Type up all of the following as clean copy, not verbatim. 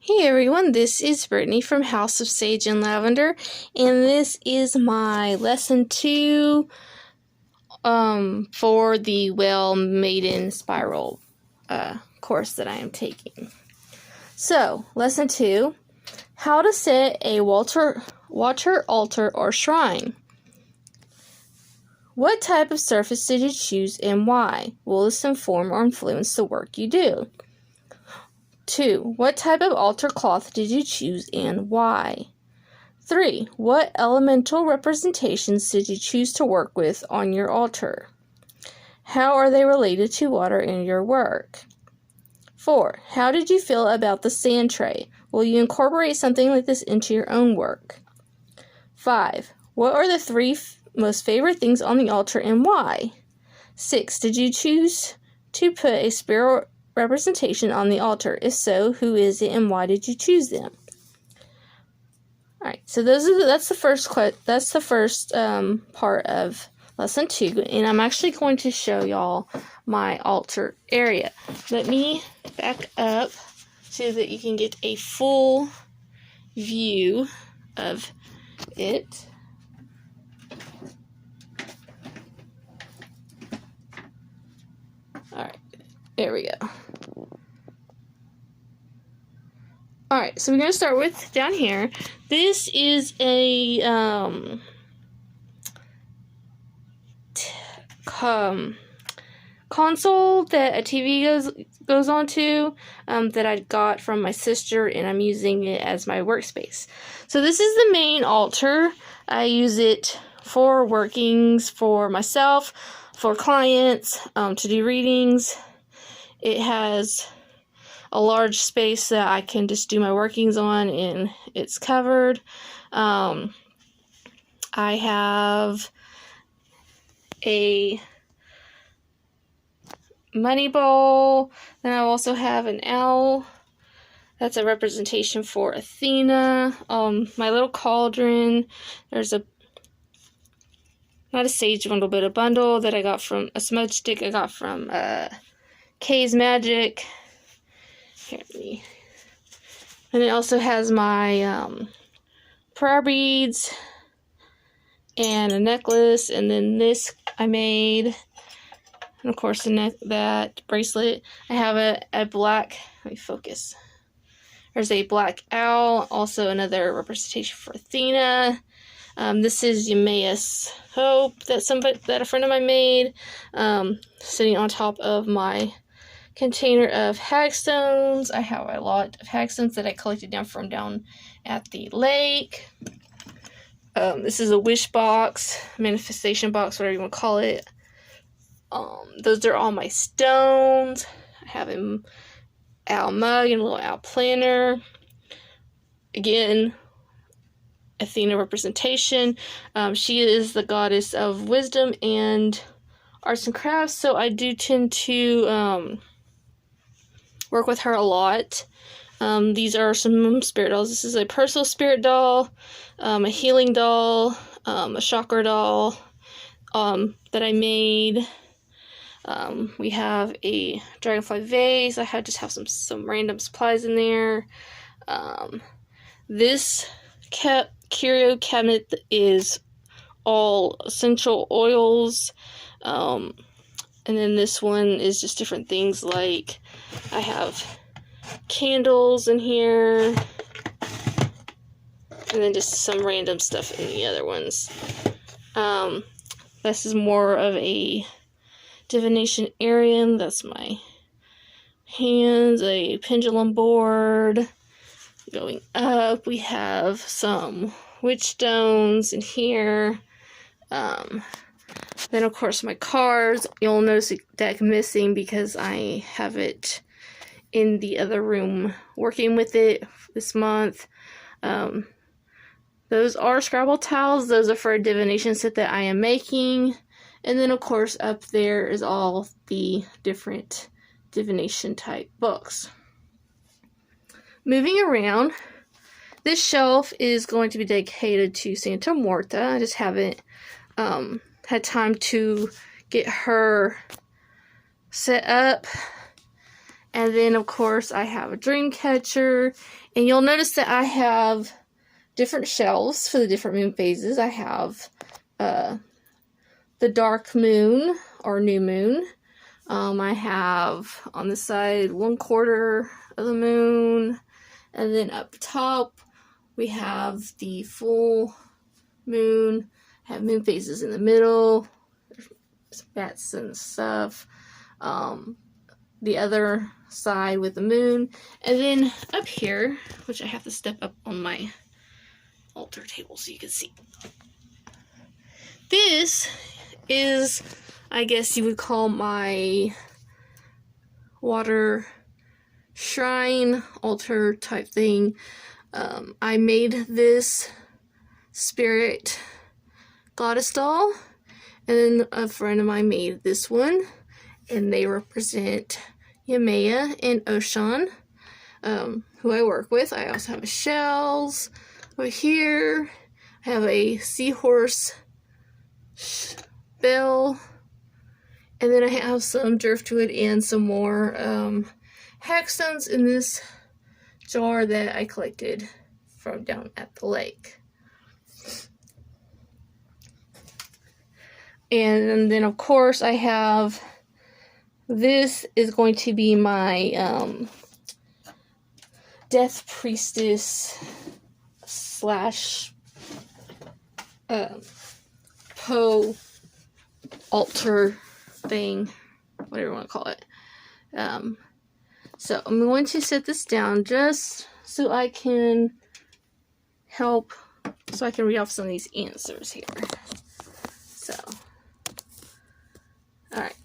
Hey everyone, this is Brittany from House of Sage and Lavender, and this is my lesson 2 for the Maiden Spiral course that I am taking. So, lesson 2, how to set a water, altar, or shrine. What type of surface did you choose and why? Will this inform or influence the work you do? 2. What type of altar cloth did you choose and why? 3. What elemental representations did you choose to work with on your altar? How are they related to water in your work? 4. How did you feel about the sand tray? Will you incorporate something like this into your own work? 5. What are the 3 most favorite things on the altar and why? 6. Did you choose to put a spirit representation on the altar? If so, who is it and why did you choose them? Alright, so that's the first part of lesson 2, and I'm actually going to show y'all my altar area. Let me back up so that you can get a full view of it. Alright, there we go. Alright, so we're going to start with down here. This is a console that a TV goes onto that I got from my sister, and I'm using it as my workspace. So this is the main altar. I use it for workings for myself, for clients, to do readings. It has a large space that I can just do my workings on, and it's covered. I have a money bowl. Then I also have an owl. That's a representation for Athena. My little cauldron. There's not a sage bundle, but a bundle that I got from a smudge stick I got from Kay's Magic. Here, and it also has my prayer beads and a necklace, and then this I made, and of course that bracelet. I have a black, let me focus. There's a black owl, also another representation for Athena. This is Yemmaeus Hope that a friend of mine made, sitting on top of my container of hagstones. I have a lot of hagstones that I collected down at the lake. This is a wish box, manifestation box, whatever you want to call it. Those are all my stones. I have an owl mug and a little owl planner. Again, Athena representation. She is the goddess of wisdom and arts and crafts, so I do tend to work with her a lot. These are some spirit dolls. This is a personal spirit doll, a healing doll, a chakra doll that I made. We have a dragonfly vase. I just have some random supplies in there. This curio cabinet is all essential oils. And then this one is just different things, like I have candles in here, and then just some random stuff in the other ones. This is more of a divination area. That's my hands, a pendulum board. Going up, we have some witch stones in here. Then, of course, my cards. You'll notice the deck missing because I have it in the other room working with it this month. Those are Scrabble tiles. Those are for a divination set that I am making. And then, of course, up there is all the different divination type books. Moving around, this shelf is going to be dedicated to Santa Marta. I just haven't had time to get her set up. And then, of course, I have a dream catcher. And you'll notice that I have different shelves for the different moon phases. I have the dark moon or new moon. I have on the side 1/4 of the moon. And then up top, we have the full moon. I have moon phases in the middle. There's bats and stuff. The other side with the moon. And then up here, which I have to step up on my altar table so you can see. This is, I guess you would call, my water shrine altar type thing. I made this spirit goddess doll, and then a friend of mine made this one, and they represent Yemaya and Oshan, who I work with. I also have shells over here. I have a seahorse bell, and then I have some driftwood and some more hexstones in this jar that I collected from down at the lake. And then, of course, I have, this is going to be my Death Priestess slash Poe altar thing, whatever you want to call it. So I'm going to set this down just so I can read off some of these answers here. So, alright.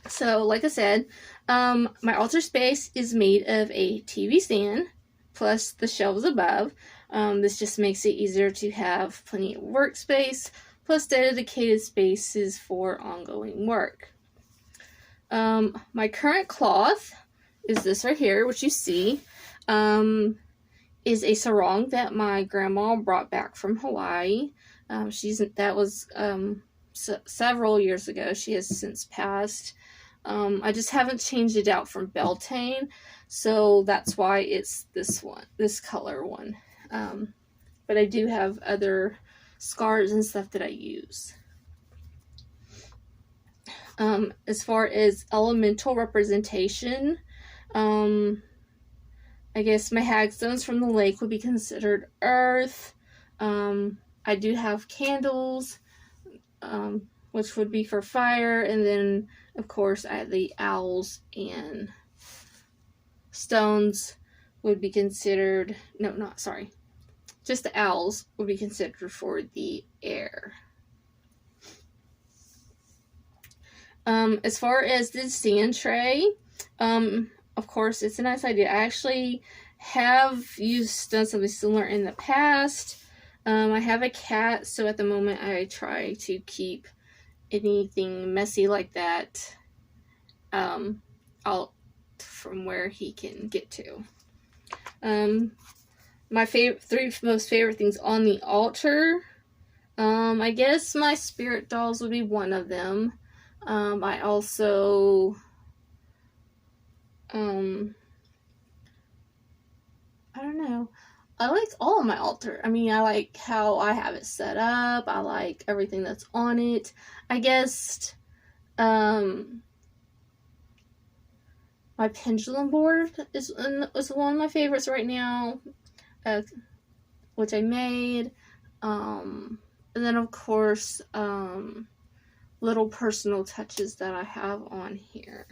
So, like I said, my altar space is made of a TV stand plus the shelves above. This just makes it easier to have plenty of workspace plus dedicated spaces for ongoing work. My current cloth is this right here, which you see, is a sarong that my grandma brought back from Hawaii. That was several years ago. She has since passed. I just haven't changed it out from Beltane, so that's why it's this color one. But I do have other scarves and stuff that I use. As far as elemental representation, I guess my hagstones from the lake would be considered earth. I do have candles, which would be for fire, and then, of course, I have the owls and stones would be considered, just the owls would be considered for the air. As far as the sand tray, of course, it's a nice idea. I actually have done something similar in the past. I have a cat, so at the moment I try to keep anything messy like that out from where he can get to. My three most favorite things on the altar, I guess my spirit dolls would be one of them. I also, I don't know. I like all of my altar. I mean, I like how I have it set up. I like everything that's on it. I guess, my pendulum board is one of my favorites right now, which I made. And then, of course, little personal touches that I have on here.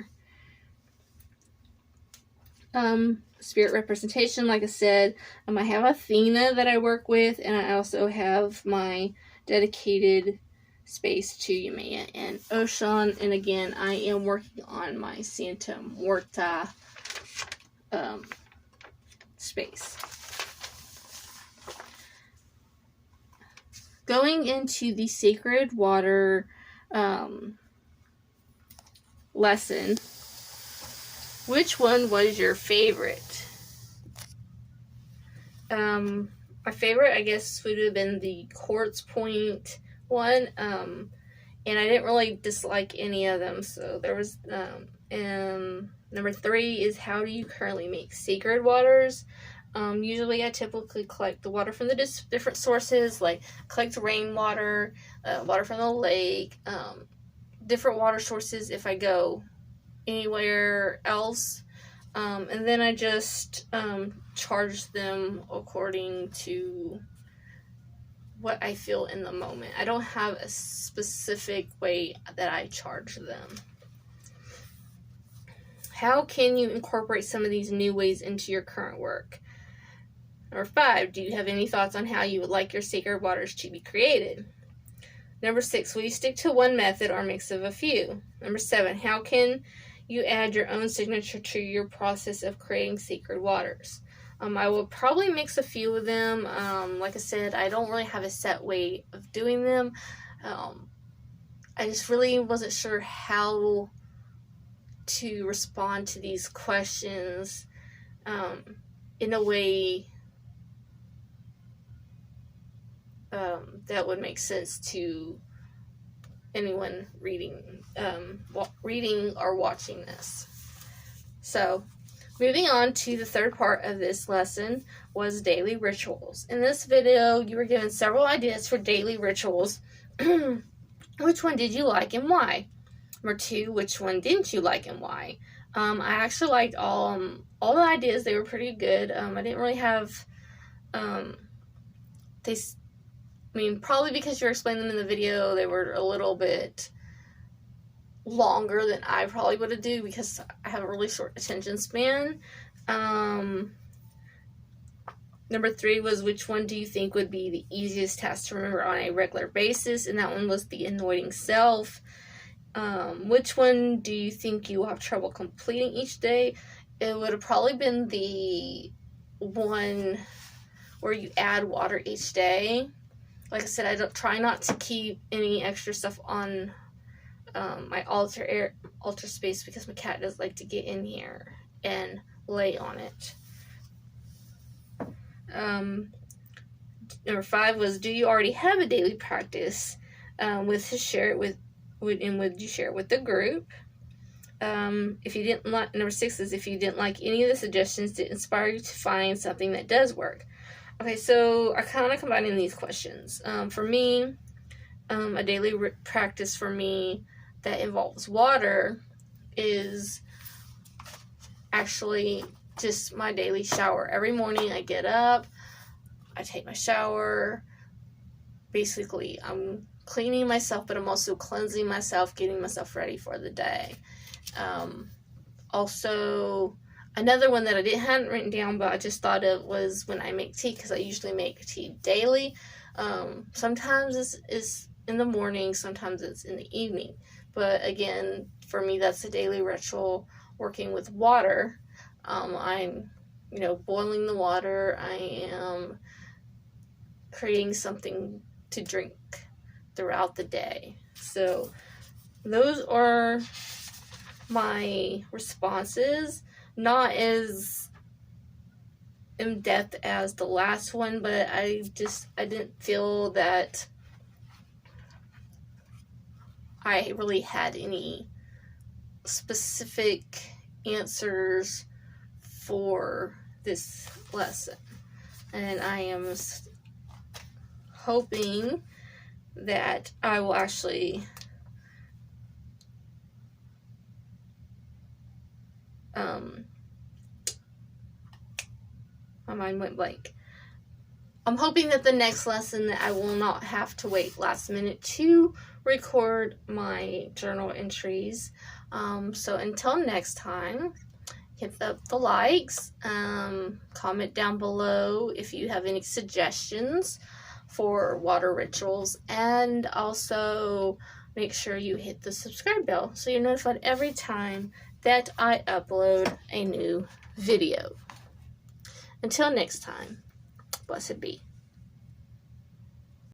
Spirit representation, like I said, I have Athena that I work with, and I also have my dedicated space to Yemaya and Oshan, and again, I am working on my Santa Muerta space. Going into the sacred water lesson, which one was your favorite? My favorite, I guess, would have been the quartz point one, and I didn't really dislike any of them. So there was, number 3 is, how do you currently make sacred waters? Usually I typically collect the water from the different sources, like collect rainwater, water from the lake, different water sources if I go anywhere else. And then I just charge them according to what I feel in the moment. I don't have a specific way that I charge them. How can you incorporate some of these new ways into your current work? Number 5, do you have any thoughts on how you would like your sacred waters to be created? Number 6, will you stick to one method or a mix of a few? Number 7, how can you add your own signature to your process of creating sacred waters? I will probably mix a few of them. Like I said, I don't really have a set way of doing them. I just really wasn't sure how to respond to these questions in a way that would make sense to anyone reading or watching this. So, moving on to the third part of this lesson was daily rituals. In this video, you were given several ideas for daily rituals. Which one did you like and why? Number 2, which one didn't you like and why? I actually liked all the ideas. They were pretty good. I didn't really have, probably because you were explaining them in the video, they were a little bit longer than I probably would have do because I have a really short attention span. Number 3 was, which one do you think would be the easiest task to remember on a regular basis? And that one was the anointing self. Which one do you think you will have trouble completing each day? It would have probably been the one where you add water each day. Like I said, I don't try not to keep any extra stuff on my altar space because my cat does like to get in here and lay on it. Number 5 was, do you already have a daily practice? Would you share it with the group? If you didn't like, number 6 is, if you didn't like any of the suggestions, did it inspire you to find something that does work? Okay, so I kind of combining these questions. For me, a daily practice for me that involves water is actually just my daily shower. Every morning I get up, I take my shower. Basically, I'm cleaning myself, but I'm also cleansing myself, getting myself ready for the day. Also, another one that I hadn't written down, but I just thought of was when I make tea, because I usually make tea daily. Sometimes it's in the morning, sometimes it's in the evening. But again, for me, that's a daily ritual, working with water. I'm, boiling the water. I am creating something to drink throughout the day. So those are my responses. Not as in depth as the last one, but I didn't feel that I really had any specific answers for this lesson. And I am hoping that I will actually my mind went blank. I'm hoping that the next lesson that I will not have to wait last minute to record my journal entries. So until next time, hit the likes, comment down below if you have any suggestions for water rituals, and also make sure you hit the subscribe bell so you're notified every time that I upload a new video. Until next time, blessed be.